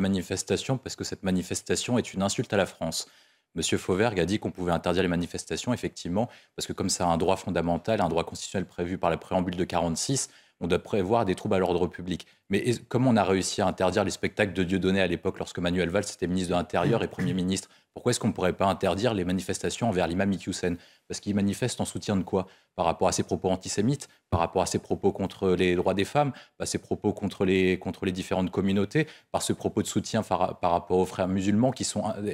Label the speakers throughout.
Speaker 1: manifestation parce que cette manifestation est une insulte à la France. Monsieur Fauvergue a dit qu'on pouvait interdire les manifestations, effectivement, parce que comme c'est un droit fondamental, un droit constitutionnel prévu par la préambule de 46, on doit prévoir des troubles à l'ordre public. Mais comment on a réussi à interdire les spectacles de Dieudonné à l'époque lorsque Manuel Valls était ministre de l'Intérieur et Premier ministre? Pourquoi est-ce qu'on ne pourrait pas interdire les manifestations envers l'imam Iqiyoussen? Parce qu'il manifeste en soutien de quoi? Par rapport à ses propos antisémites, par rapport à ses propos contre les droits des femmes, ses propos contre les différentes communautés, par ce propos de soutien par rapport aux frères musulmans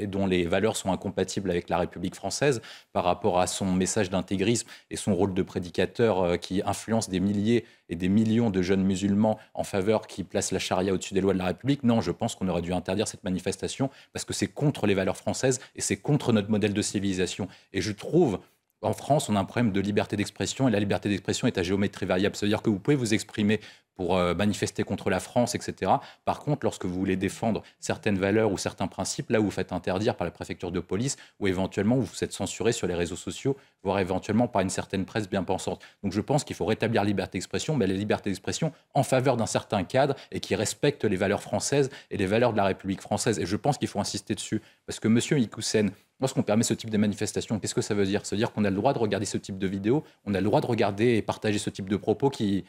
Speaker 1: dont les valeurs sont incompatibles avec la République française, par rapport à son message d'intégrisme et son rôle de prédicateur qui influence des milliers et des millions de jeunes musulmans en faveur qui placent la charia au-dessus des lois de la République. Non, je pense qu'on aurait dû interdire cette manifestation parce que c'est contre les valeurs françaises et c'est contre notre modèle de civilisation. Et je trouve en France, on a un problème de liberté d'expression et la liberté d'expression est à géométrie variable. Ça veut dire que vous pouvez vous exprimer pour manifester contre la France, etc. Par contre, lorsque vous voulez défendre certaines valeurs ou certains principes, là où vous faites interdire par la préfecture de police ou éventuellement où vous êtes censuré sur les réseaux sociaux, voire éventuellement par une certaine presse bien pensante. Donc je pense qu'il faut rétablir la liberté d'expression, mais la liberté d'expression en faveur d'un certain cadre et qui respecte les valeurs françaises et les valeurs de la République française. Et je pense qu'il faut insister dessus. Parce que M. Iqiyoussen, lorsqu'on permet ce type de manifestation, qu'est-ce que ça veut dire? Ça veut dire qu'on a le droit de regarder ce type de vidéos, on a le droit de regarder et partager ce type de propos qui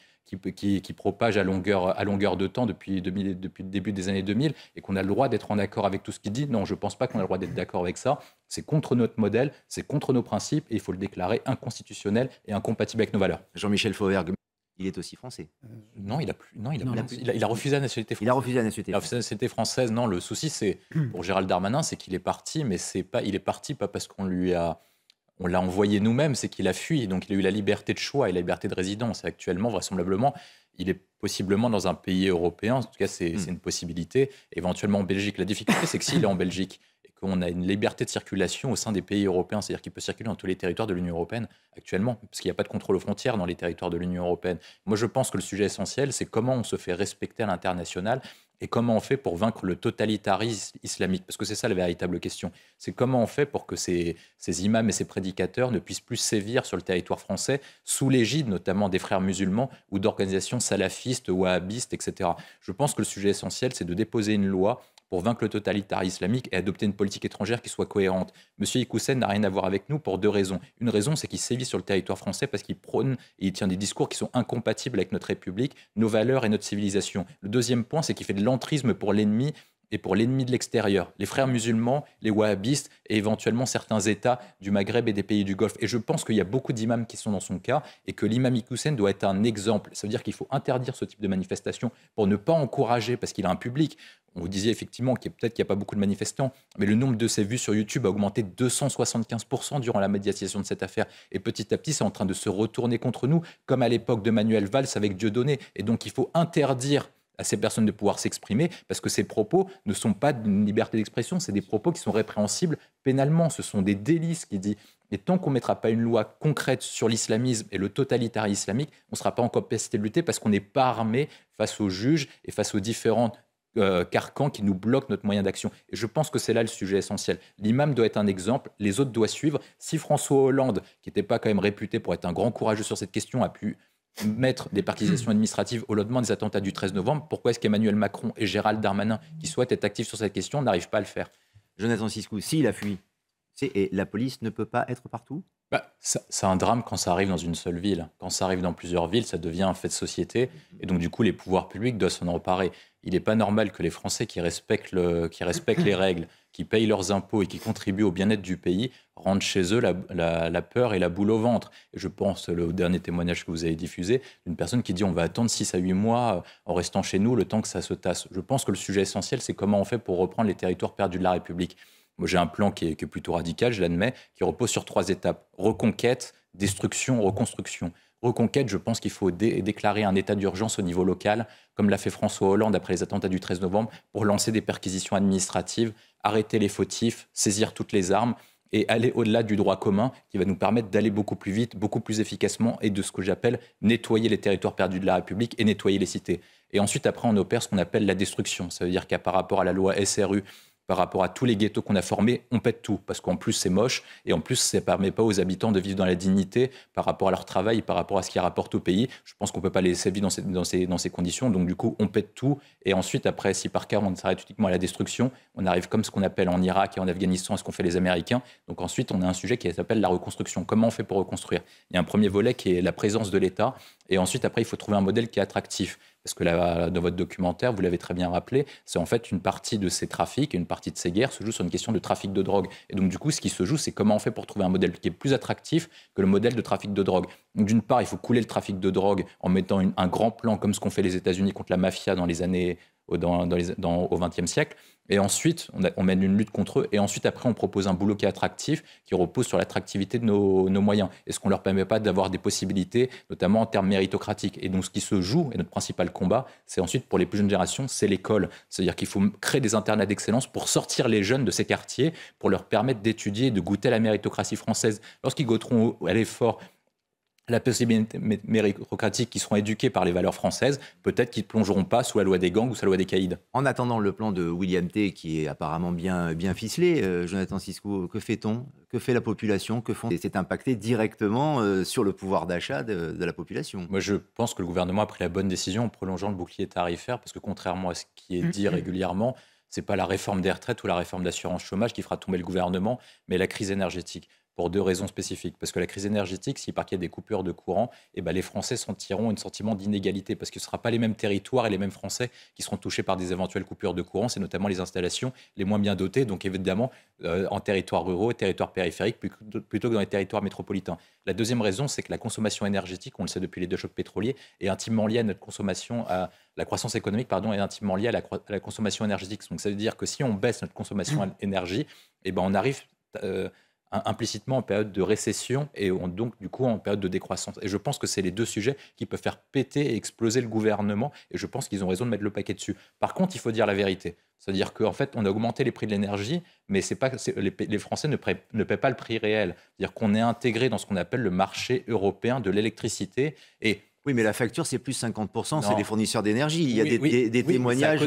Speaker 1: propagent à longueur de temps depuis le début des années 2000 et qu'on a le droit d'être en accord avec tout ce qu'il dit. Non, je ne pense pas qu'on a le droit d'être d'accord avec ça. C'est contre notre modèle, c'est contre nos principes et il faut le déclarer inconstitutionnel et incompatible avec nos valeurs.
Speaker 2: Jean-Michel Fauvergue, il est aussi français.
Speaker 1: Non, il a refusé la nationalité française.
Speaker 2: Il a refusé la nationalité
Speaker 1: La nationalité française, non. Le souci, c'est pour Gérald Darmanin, c'est qu'il est parti, mais il est parti pas parce qu'on l'a envoyé nous-mêmes, c'est qu'il a fui. Donc il a eu la liberté de choix et la liberté de résidence. Et actuellement, vraisemblablement, il est possiblement dans un pays européen. En tout cas, c'est une possibilité. Éventuellement en Belgique. La difficulté, c'est que s'il est en Belgique et qu'on a une liberté de circulation au sein des pays européens, c'est-à-dire qu'il peut circuler dans tous les territoires de l'Union européenne actuellement, parce qu'il n'y a pas de contrôle aux frontières dans les territoires de l'Union européenne. Moi, je pense que le sujet essentiel, c'est comment on se fait respecter à l'international et comment on fait pour vaincre le totalitarisme islamique. Parce que c'est ça la véritable question. C'est comment on fait pour que ces imams et ces prédicateurs ne puissent plus sévir sur le territoire français sous l'égide notamment des frères musulmans ou d'organisations salafistes, wahhabistes, etc. Je pense que le sujet essentiel, c'est de déposer une loi pour vaincre le totalitarisme islamique et adopter une politique étrangère qui soit cohérente. Monsieur Iqiyoussen n'a rien à voir avec nous pour deux raisons. Une raison, c'est qu'il sévit sur le territoire français parce qu'il prône et il tient des discours qui sont incompatibles avec notre République, nos valeurs et notre civilisation. Le deuxième point, c'est qu'il fait de l'entrisme pour l'ennemi et pour l'ennemi de l'extérieur, les frères musulmans, les wahhabistes et éventuellement certains États du Maghreb et des pays du Golfe. Et je pense qu'il y a beaucoup d'imams qui sont dans son cas et que l'imam Iqiyoussen doit être un exemple. Ça veut dire qu'il faut interdire ce type de manifestation pour ne pas encourager, parce qu'il a un public. On vous disait effectivement qu'il n'y a pas beaucoup de manifestants, mais le nombre de ses vues sur YouTube a augmenté de 275% durant la médiatisation de cette affaire. Et petit à petit, c'est en train de se retourner contre nous, comme à l'époque de Manuel Valls avec Dieudonné. Et donc, il faut interdire à ces personnes de pouvoir s'exprimer, parce que ces propos ne sont pas d'une liberté d'expression, c'est des propos qui sont répréhensibles pénalement, ce sont des délits, ce qu'il dit. Et tant qu'on ne mettra pas une loi concrète sur l'islamisme et le totalitarisme islamique, on ne sera pas en capacité de lutter parce qu'on n'est pas armé face aux juges et face aux différents carcans qui nous bloquent notre moyen d'action. Et je pense que c'est là le sujet essentiel. L'imam doit être un exemple, les autres doivent suivre. Si François Hollande, qui n'était pas quand même réputé pour être un grand courageux sur cette question, a pu mettre des perquisitions administratives au lendemain des attentats du 13 novembre, pourquoi est-ce qu'Emmanuel Macron et Gérald Darmanin, qui souhaitent être actifs sur cette question, n'arrivent pas à le faire?
Speaker 2: Jonathan Siskou, s'il a fui, et la police ne peut pas être partout?
Speaker 1: C'est un drame quand ça arrive dans une seule ville. Quand ça arrive dans plusieurs villes, ça devient un fait de société. Et donc, du coup, les pouvoirs publics doivent s'en emparer. Il n'est pas normal que les Français qui respectent les règles, qui payent leurs impôts et qui contribuent au bien-être du pays, rentrent chez eux la peur et la boule au ventre. Et je pense au dernier témoignage que vous avez diffusé, d'une personne qui dit on va attendre 6 à 8 mois en restant chez nous le temps que ça se tasse. Je pense que le sujet essentiel, c'est comment on fait pour reprendre les territoires perdus de la République. Moi, j'ai un plan qui est plutôt radical, je l'admets, qui repose sur 3 étapes. Reconquête, destruction, reconstruction. Reconquête, je pense qu'il faut déclarer un état d'urgence au niveau local, comme l'a fait François Hollande après les attentats du 13 novembre, pour lancer des perquisitions administratives, arrêter les fautifs, saisir toutes les armes et aller au-delà du droit commun qui va nous permettre d'aller beaucoup plus vite, beaucoup plus efficacement et de ce que j'appelle nettoyer les territoires perdus de la République et nettoyer les cités. Et ensuite, après, on opère ce qu'on appelle la destruction. Ça veut dire qu'à par rapport à la loi SRU, par rapport à tous les ghettos qu'on a formés, on pète tout, parce qu'en plus c'est moche, et en plus ça ne permet pas aux habitants de vivre dans la dignité par rapport à leur travail, par rapport à ce qu'ils rapportent au pays. Je pense qu'on ne peut pas les laisser vivre dans ces conditions, donc du coup on pète tout, et ensuite après, si par cas on s'arrête uniquement à la destruction, on arrive comme ce qu'on appelle en Irak et en Afghanistan, ce qu'ont fait les Américains. Donc ensuite on a un sujet qui s'appelle la reconstruction. Comment on fait pour reconstruire? Il y a un premier volet qui est la présence de l'État, et ensuite après il faut trouver un modèle qui est attractif. Parce que là, dans votre documentaire, vous l'avez très bien rappelé, c'est en fait une partie de ces trafics, une partie de ces guerres se joue sur une question de trafic de drogue. Et donc, du coup, ce qui se joue, c'est comment on fait pour trouver un modèle qui est plus attractif que le modèle de trafic de drogue. Donc, d'une part, il faut couler le trafic de drogue en mettant un grand plan comme ce qu'ont fait les États-Unis contre la mafia dans les années au XXe siècle. Et ensuite, on mène une lutte contre eux. Et ensuite, après, on propose un boulot qui est attractif, qui repose sur l'attractivité de nos moyens. Et ce qu'on ne leur permet pas d'avoir des possibilités, notamment en termes méritocratiques. Et donc, ce qui se joue, et notre principal combat, c'est ensuite pour les plus jeunes générations, c'est l'école. C'est-à-dire qu'il faut créer des internats d'excellence pour sortir les jeunes de ces quartiers, pour leur permettre d'étudier, de goûter à la méritocratie française. Lorsqu'ils goûteront à l'effort, la possibilité méritocratique, qui seront éduqués par les valeurs françaises, peut-être qu'ils ne plongeront pas sous la loi des gangs ou sous la loi des caïds.
Speaker 2: En attendant le plan de William T, qui est apparemment bien ficelé, Jonathan Sisko, que fait-on? Que fait la population? Que font? C'est impacté directement sur le pouvoir d'achat de la population.
Speaker 1: Moi, je pense que le gouvernement a pris la bonne décision en prolongeant le bouclier tarifaire, parce que contrairement à ce qui est dit régulièrement, ce n'est pas la réforme des retraites ou la réforme d'assurance chômage qui fera tomber le gouvernement, mais la crise énergétique. Pour deux raisons spécifiques. Parce que la crise énergétique, si par qu'il y a des coupures de courant, les Français sentiront un sentiment d'inégalité, parce que ce ne sera pas les mêmes territoires et les mêmes Français qui seront touchés par des éventuelles coupures de courant. C'est notamment les installations les moins bien dotées, donc évidemment en territoires ruraux, territoires périphériques, plutôt que dans les territoires métropolitains. La deuxième raison, c'est que la consommation énergétique, on le sait depuis les deux chocs pétroliers, est intimement liée à notre consommation, à la croissance économique, est intimement liée à la consommation énergétique. Donc ça veut dire que si on baisse notre consommation d'énergie, on arrive implicitement en période de récession et donc du coup en période de décroissance. Et je pense que c'est les deux sujets qui peuvent faire péter et exploser le gouvernement, et je pense qu'ils ont raison de mettre le paquet dessus. Par contre, il faut dire la vérité. C'est-à-dire qu'en fait, on a augmenté les prix de l'énergie, mais les Français ne paient pas le prix réel. C'est-à-dire qu'on est intégré dans ce qu'on appelle le marché européen de l'électricité. Et
Speaker 2: oui, mais la facture, c'est plus 50%, c'est
Speaker 1: non.
Speaker 2: les fournisseurs d'énergie. Il y a des témoignages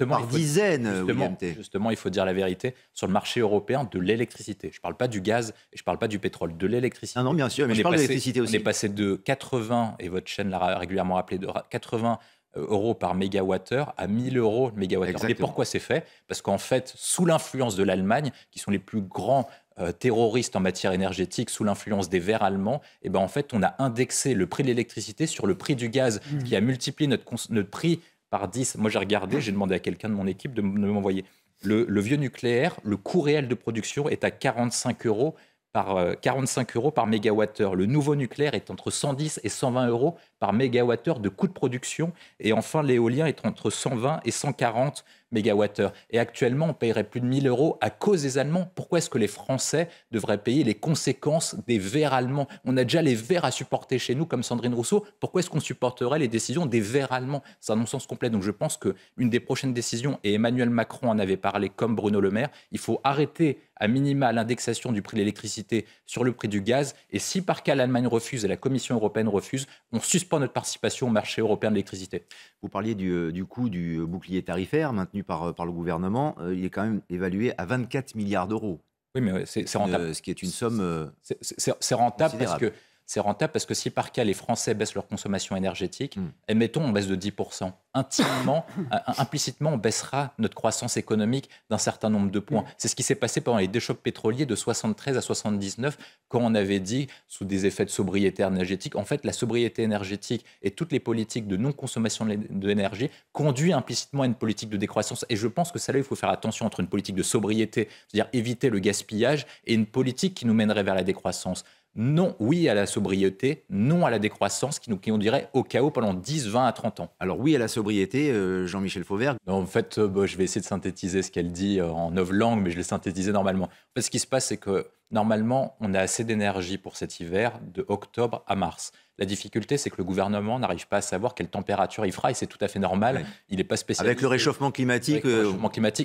Speaker 2: par dizaines, William T.
Speaker 1: Justement, il faut dire la vérité sur le marché européen de l'électricité. Je ne parle pas du gaz et je ne parle pas du pétrole, de l'électricité.
Speaker 2: Non, bien sûr, mais je parle de l'électricité aussi.
Speaker 1: On est passé de 80, et votre chaîne l'a régulièrement rappelé, de 80 euros par mégawattheure à 1000 euros le mégawattheure. Et pourquoi c'est fait? Parce qu'en fait, sous l'influence de l'Allemagne, qui sont les plus grands terroristes en matière énergétique, sous l'influence des Verts allemands, en fait, on a indexé le prix de l'électricité sur le prix du gaz, qui a multiplié notre prix par 10. Moi, j'ai regardé, j'ai demandé à quelqu'un de mon équipe de m'envoyer. Le vieux nucléaire, le coût réel de production est à 45 euros par mégawattheure. Le nouveau nucléaire est entre 110 et 120 euros par mégawattheure de coût de production. Et enfin, l'éolien est entre 120 et 140 mégawattheure. Et actuellement, on paierait plus de 1000 euros à cause des Allemands. Pourquoi est-ce que les Français devraient payer les conséquences des Verts allemands? On a déjà les Verts à supporter chez nous, comme Sandrine Rousseau. Pourquoi est-ce qu'on supporterait les décisions des Verts allemands? C'est un non-sens complet. Donc je pense qu'une des prochaines décisions, et Emmanuel Macron en avait parlé comme Bruno Le Maire, il faut arrêter à minima l'indexation du prix de l'électricité sur le prix du gaz. Et si par cas l'Allemagne refuse et la Commission européenne refuse, on suspend notre participation au marché européen de l'électricité.
Speaker 2: Vous parliez du coût du bouclier tarifaire maintenu par le gouvernement. Il est quand même évalué à 24 milliards d'euros.
Speaker 1: Oui, mais c'est rentable.
Speaker 2: Ce qui est une somme
Speaker 1: c'est rentable parce que si par cas les Français baissent leur consommation énergétique, admettons on baisse de 10%, implicitement on baissera notre croissance économique d'un certain nombre de points. C'est ce qui s'est passé pendant les deux chocs pétroliers de 73 à 79, quand on avait dit, sous des effets de sobriété énergétique, en fait la sobriété énergétique et toutes les politiques de non-consommation de l'énergie conduisent implicitement à une politique de décroissance. Et je pense que ça là, il faut faire attention entre une politique de sobriété, c'est-à-dire éviter le gaspillage, et une politique qui nous mènerait vers la décroissance. Non, oui à la sobriété, non à la décroissance qui nous conduirait au chaos pendant 10, 20 à 30 ans.
Speaker 2: Alors oui à la sobriété, Jean-Michel Fauvergue.
Speaker 1: En fait, je vais essayer de synthétiser ce qu'elle dit en 9 langues, mais je l'ai synthétisé normalement. En fait, ce qui se passe, c'est que normalement, on a assez d'énergie pour cet hiver de octobre à mars. La difficulté, c'est que le gouvernement n'arrive pas à savoir quelle température il fera, et c'est tout à fait normal. Ouais. Il n'est pas spécialisé.
Speaker 2: Avec le réchauffement climatique.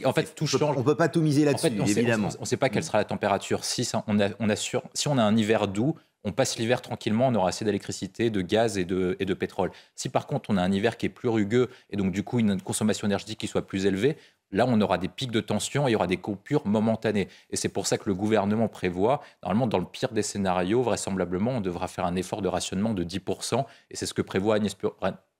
Speaker 1: En fait, tout change.
Speaker 2: On ne peut pas tout miser là-dessus, évidemment.
Speaker 1: On ne sait pas quelle sera la température. Si on a un hiver doux, on passe l'hiver tranquillement, on aura assez d'électricité, de gaz et de pétrole. Si par contre on a un hiver qui est plus rugueux et donc du coup une consommation énergétique qui soit plus élevée, Là, on aura des pics de tension et il y aura des coupures momentanées. Et c'est pour ça que le gouvernement prévoit, normalement, dans le pire des scénarios, vraisemblablement, on devra faire un effort de rationnement de 10%. Et c'est ce que prévoit Agnès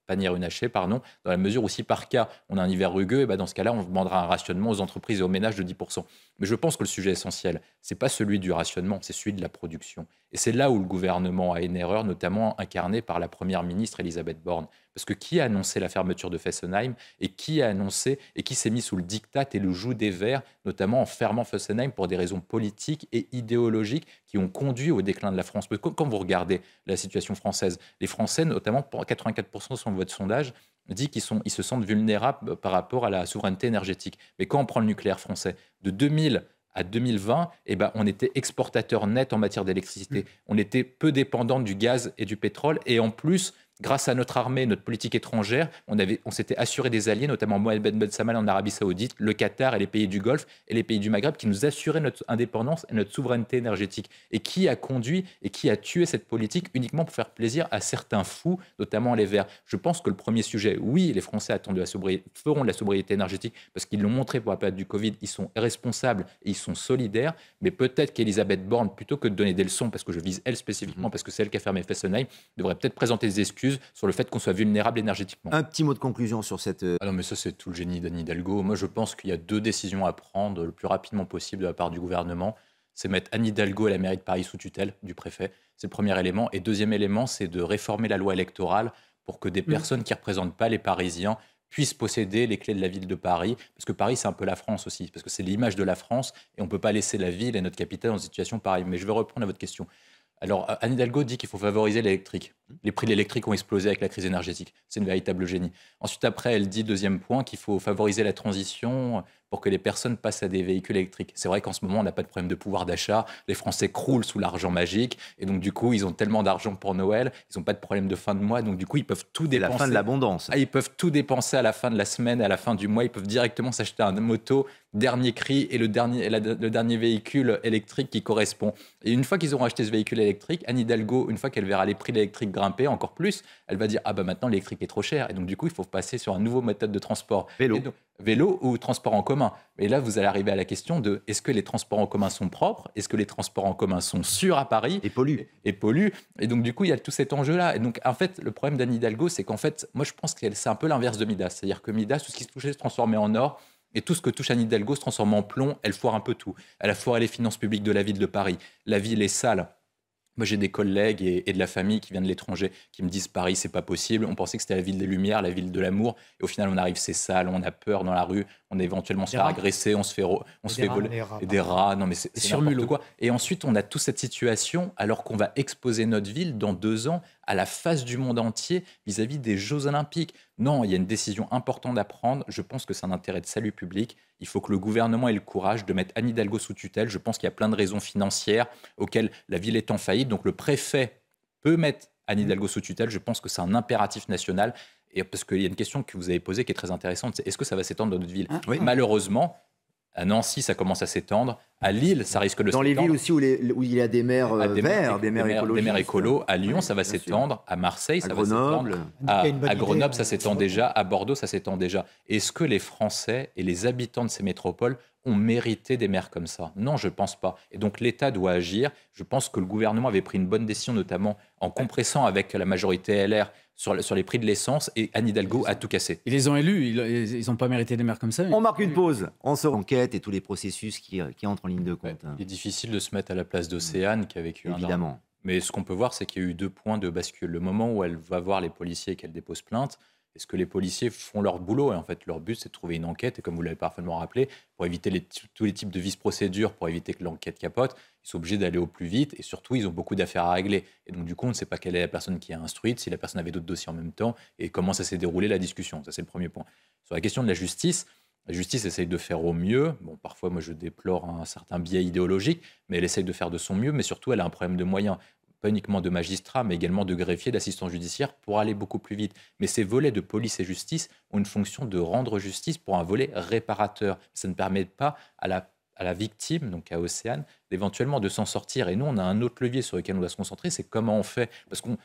Speaker 1: Pannier-Runacher, dans la mesure où si par cas on a un hiver rugueux, et ben dans ce cas-là, on demandera un rationnement aux entreprises et aux ménages de 10%. Mais je pense que le sujet essentiel, ce n'est pas celui du rationnement, c'est celui de la production. Et c'est là où le gouvernement a une erreur, notamment incarnée par la Première ministre Elisabeth Borne. Parce que qui a annoncé la fermeture de Fessenheim et qui a annoncé et qui s'est mis sous le diktat et le joug des Verts, notamment en fermant Fessenheim pour des raisons politiques et idéologiques qui ont conduit au déclin de la France. Quand vous regardez la situation française, les Français, notamment 84% sur votre sondage, dit qu'ils se sentent vulnérables par rapport à la souveraineté énergétique. Mais quand on prend le nucléaire français, de 2000 à 2020, eh ben, on était exportateur net en matière d'électricité. On était peu dépendant du gaz et du pétrole. Et en plus, grâce à notre armée, notre politique étrangère, on s'était assuré des alliés, notamment Mohamed Ben Salman en Arabie Saoudite, le Qatar et les pays du Golfe et les pays du Maghreb, qui nous assuraient notre indépendance et notre souveraineté énergétique. Et qui a conduit et qui a tué cette politique uniquement pour faire plaisir à certains fous, notamment les Verts. Je pense que le premier sujet, oui, les Français feront de la sobriété énergétique parce qu'ils l'ont montré pour la période du Covid, ils sont responsables et ils sont solidaires, mais peut-être qu'Elisabeth Borne, plutôt que de donner des leçons, parce que je vise elle spécifiquement, parce que c'est elle qui a fermé Fessenheim, devrait peut-être présenter des excuses sur le fait qu'on soit vulnérable énergétiquement.
Speaker 2: Un petit mot de conclusion sur cette...
Speaker 1: Ah non, mais ça, c'est tout le génie d'Anne Hidalgo. Moi, je pense qu'il y a 2 décisions à prendre le plus rapidement possible de la part du gouvernement. C'est mettre Anne Hidalgo à la mairie de Paris sous tutelle du préfet. C'est le premier élément. Et deuxième élément, c'est de réformer la loi électorale pour que des personnes qui ne représentent pas les Parisiens puissent posséder les clés de la ville de Paris. Parce que Paris, c'est un peu la France aussi. Parce que c'est l'image de la France. Et on ne peut pas laisser la ville et notre capitale dans une situation pareille. Mais je vais reprendre à votre question. Alors, Anne Hidalgo dit qu'il faut favoriser l'électrique. Les prix de l'électrique ont explosé avec la crise énergétique. C'est une véritable génie. Ensuite, après, elle dit, deuxième point, qu'il faut favoriser la transition pour que les personnes passent à des véhicules électriques. C'est vrai qu'en ce moment, on n'a pas de problème de pouvoir d'achat. Les Français croulent sous l'argent magique. Et donc, du coup, ils ont tellement d'argent pour Noël. Ils n'ont pas de problème de fin de mois. Donc, du coup, ils peuvent tout dépenser.
Speaker 2: La fin de l'abondance.
Speaker 1: Ils peuvent tout dépenser à la fin de la semaine, à la fin du mois. Ils peuvent directement s'acheter un moto, dernier cri et le dernier véhicule électrique qui correspond. Et une fois qu'ils auront acheté ce véhicule électrique, Anne Hidalgo, une fois qu'elle verra les prix de l'électrique grimper encore plus, elle va dire « Ah bah maintenant, l'électrique est trop cher. » Et donc, du coup, il faut passer sur un nouveau méthode de transport. Vélo ou transport en commun. Et là, vous allez arriver à la question de est-ce que les transports en commun sont propres? Est-ce que les transports en commun sont sûrs à Paris?
Speaker 2: Et polluent.
Speaker 1: Et polluent. Et donc, du coup, il y a tout cet enjeu-là. Et donc, en fait, le problème d'Anne Hidalgo, c'est qu'en fait, moi, je pense que c'est un peu l'inverse de Midas. C'est-à-dire que Midas, tout ce qui se touchait se transformait en or. Et tout ce que touche Anne Hidalgo se transforme en plomb. Elle foire un peu tout. Elle a foiré les finances publiques de la ville de Paris. La ville est sale. Moi, j'ai des collègues et de la famille qui viennent de l'étranger qui me disent Paris, c'est pas possible. On pensait que c'était la ville des Lumières, la ville de l'amour. Et au final, on arrive, c'est sale, on a peur dans la rue, on est éventuellement se fait agresser, on se fait voler. Et des rats, non mais c'est n'importe quoi. Et ensuite, on a toute cette situation alors qu'on va exposer notre ville dans 2 ans à la face du monde entier vis-à-vis des Jeux Olympiques. Non, il y a une décision importante à prendre. Je pense que c'est un intérêt de salut public. Il faut que le gouvernement ait le courage de mettre Anne Hidalgo sous tutelle. Je pense qu'il y a plein de raisons financières auxquelles la ville est en faillite. Donc le préfet peut mettre Anne Hidalgo sous tutelle. Je pense que c'est un impératif national. Et parce qu'il y a une question que vous avez posée qui est très intéressante, c'est est-ce que ça va s'étendre dans notre ville? Oui. Malheureusement, à Nancy, ça commence à s'étendre. À Lille, ça risque de s'étendre.
Speaker 2: Dans les villes aussi où il y a des maires verts, des maires écolos.
Speaker 1: À Lyon, ça va s'étendre. À Marseille, ça va s'étendre. À Grenoble, ça s'étend déjà. À Bordeaux, ça s'étend déjà. Est-ce que les Français et les habitants de ces métropoles ont mérité des maires comme ça? Non, je ne pense pas. Et donc l'État doit agir. Je pense que le gouvernement avait pris une bonne décision, notamment en compressant avec la majorité LR sur les prix de l'essence, et Anne Hidalgo a tout cassé.
Speaker 3: Ils les ont élus, ils n'ont pas mérité des maires comme ça.
Speaker 2: On marque une pause. On se enquête et tous les processus qui entrent en ligne de compte.
Speaker 1: Il est difficile de se mettre à la place d'Océane qui a vécu un an. Mais ce qu'on peut voir, c'est qu'il y a eu 2 points de bascule. Le moment où elle va voir les policiers et qu'elle dépose plainte, est-ce que les policiers font leur boulot? Et en fait, leur but, c'est de trouver une enquête. Et comme vous l'avez parfaitement rappelé, pour éviter tous les types de vice-procédures, pour éviter que l'enquête capote, ils sont obligés d'aller au plus vite. Et surtout, ils ont beaucoup d'affaires à régler. Et donc, du coup, on ne sait pas quelle est la personne qui est instruite, si la personne avait d'autres dossiers en même temps, et comment ça s'est déroulé la discussion. Ça, c'est le premier point. Sur la question de la justice essaye de faire au mieux. Bon, parfois, moi, je déplore un certain biais idéologique, mais elle essaye de faire de son mieux. Mais surtout, elle a un problème de moyens. Pas uniquement de magistrats, mais également de greffiers, d'assistants judiciaires, pour aller beaucoup plus vite. Mais ces volets de police et justice ont une fonction de rendre justice pour un volet réparateur. Ça ne permet pas à la victime, donc à Océane, d'éventuellement de s'en sortir. Et nous, on a un autre levier sur lequel on doit se concentrer, c'est comment on fait. Parce qu'on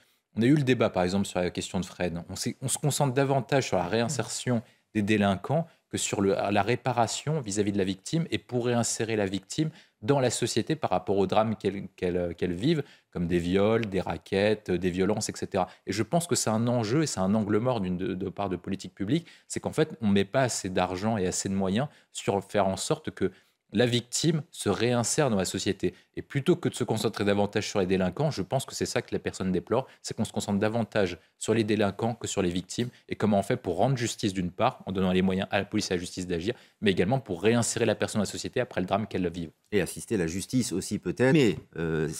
Speaker 1: a eu le débat, par exemple, sur la question de Fred. On se concentre davantage sur la réinsertion des délinquants que sur la réparation vis-à-vis de la victime et pour réinsérer la victime dans la société par rapport aux drames qu'elle vive, comme des viols, des rackets, des violences, etc. Et je pense que c'est un enjeu et c'est un angle mort de part de politique publique, c'est qu'en fait, on ne met pas assez d'argent et assez de moyens sur faire en sorte que la victime se réinsère dans la société. Et plutôt que de se concentrer davantage sur les délinquants, je pense que c'est ça que la personne déplore, c'est qu'on se concentre davantage sur les délinquants que sur les victimes. Et comment on fait pour rendre justice d'une part, en donnant les moyens à la police et à la justice d'agir, mais également pour réinsérer la personne dans la société après le drame qu'elle vive.
Speaker 2: Et assister la justice aussi peut-être. Mais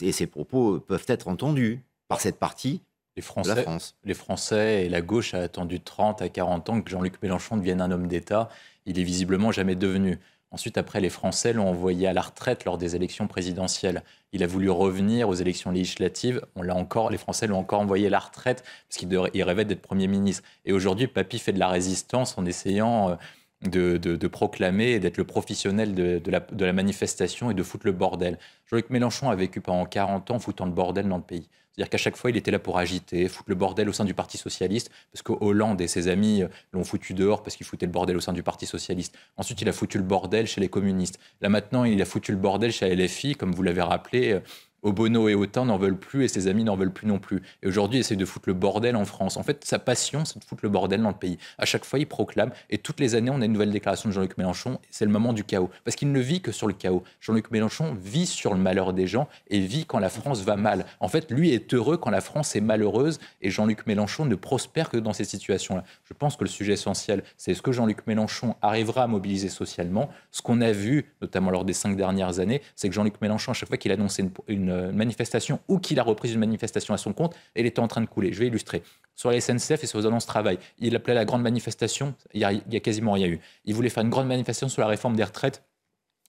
Speaker 2: et ces propos peuvent être entendus par cette partie de la France.
Speaker 1: Les Français et la gauche a attendu 30 à 40 ans que Jean-Luc Mélenchon devienne un homme d'État. Il est visiblement jamais devenu. Ensuite, après, les Français l'ont envoyé à la retraite lors des élections présidentielles. Il a voulu revenir aux élections législatives. Les Français l'ont encore envoyé à la retraite parce qu'il rêvait d'être Premier ministre. Et aujourd'hui, Papy fait de la résistance en essayant de proclamer et d'être le professionnel de la manifestation et de foutre le bordel. Jean-Luc Mélenchon a vécu pendant 40 ans foutant le bordel dans le pays. C'est-à-dire qu'à chaque fois, il était là pour agiter, foutre le bordel au sein du Parti socialiste, parce que Hollande et ses amis l'ont foutu dehors parce qu'il foutait le bordel au sein du Parti socialiste. Ensuite, il a foutu le bordel chez les communistes. Là, maintenant, il a foutu le bordel chez LFI, comme vous l'avez rappelé. Obono et Autain n'en veulent plus et ses amis n'en veulent plus non plus. Et aujourd'hui, il essaie de foutre le bordel en France. En fait, sa passion, c'est de foutre le bordel dans le pays. À chaque fois, il proclame. Et toutes les années, on a une nouvelle déclaration de Jean-Luc Mélenchon. C'est le moment du chaos. Parce qu'il ne vit que sur le chaos. Jean-Luc Mélenchon vit sur le malheur des gens et vit quand la France va mal. En fait, lui est heureux quand la France est malheureuse. Et Jean-Luc Mélenchon ne prospère que dans ces situations-là. Je pense que le sujet essentiel, c'est est-ce que Jean-Luc Mélenchon arrivera à mobiliser socialement. Ce qu'on a vu, notamment lors des 5 dernières années, c'est que Jean-Luc Mélenchon, à chaque fois qu'il annonçait une manifestation ou qu'il a repris une manifestation à son compte, elle était en train de couler. Je vais illustrer. Sur la SNCF et sur les annonces travail, il appelait la grande manifestation, il y a quasiment rien eu. Il voulait faire une grande manifestation sur la réforme des retraites.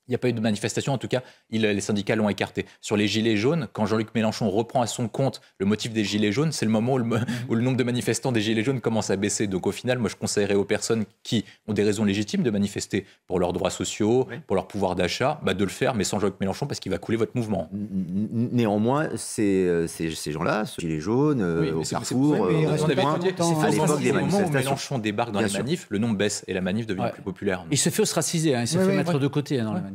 Speaker 1: Il n'y a pas eu de manifestation, en tout cas, les syndicats l'ont écarté. Sur les gilets jaunes, quand Jean-Luc Mélenchon reprend à son compte le motif des gilets jaunes, c'est le moment où le nombre de manifestants des gilets jaunes commence à baisser. Donc au final, moi je conseillerais aux personnes qui ont des raisons légitimes de manifester pour leurs droits sociaux, pour leur pouvoir d'achat, de le faire, mais sans Jean-Luc Mélenchon parce qu'il va couler votre mouvement.
Speaker 2: Néanmoins, ces gens-là, ces gilets jaunes, au Carrefour,
Speaker 1: à l'époque des manifestations. Où Mélenchon débarque dans les manifs, le nombre baisse et la manif devient plus populaire.
Speaker 3: Il se fait ostraciser, il se fait mettre de côté dans la manif.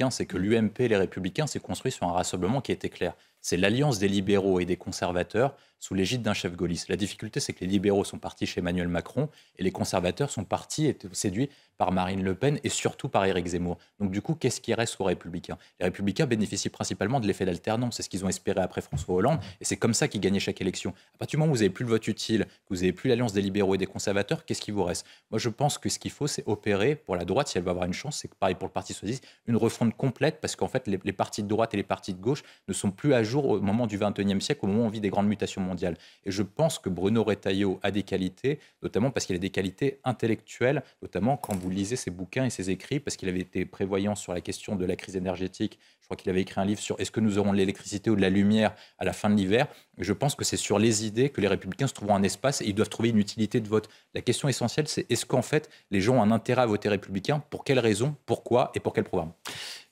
Speaker 1: C'est que l'UMP et les Républicains s'est construit sur un rassemblement qui était clair. C'est l'alliance des libéraux et des conservateurs sous l'égide d'un chef gaulliste. La difficulté, c'est que les libéraux sont partis chez Emmanuel Macron et les conservateurs sont partis et séduits par Marine Le Pen et surtout par Éric Zemmour. Donc du coup, qu'est-ce qui reste aux Républicains? Les Républicains bénéficient principalement de l'effet d'alternance. C'est ce qu'ils ont espéré après François Hollande et c'est comme ça qu'ils gagnaient chaque élection. À partir du moment où vous n'avez plus le vote utile, que vous n'avez plus l'alliance des libéraux et des conservateurs, qu'est-ce qui vous reste? Moi, je pense que ce qu'il faut, c'est opérer pour la droite, si elle va avoir une chance, c'est pareil pour le Parti socialiste, une refonte complète parce qu'en fait, les partis de droite et les partis de gauche ne sont plus à jour au moment du XXIe siècle, au moment où on vit des grandes mutations mondiales. Et je pense que Bruno Retailleau a des qualités, notamment parce qu'il a des qualités intellectuelles, notamment quand vous lisez ses bouquins et ses écrits, parce qu'il avait été prévoyant sur la question de la crise énergétique. Je crois qu'il avait écrit un livre sur est-ce que nous aurons de l'électricité ou de la lumière à la fin de l'hiver. Et je pense que c'est sur les idées que les Républicains se trouveront un espace et ils doivent trouver une utilité de vote. La question essentielle, c'est est-ce qu'en fait, les gens ont un intérêt à voter républicain? Pour quelles raisons? Pourquoi? Et pour quel programme?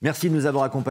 Speaker 2: Merci de nous avoir accompagnés.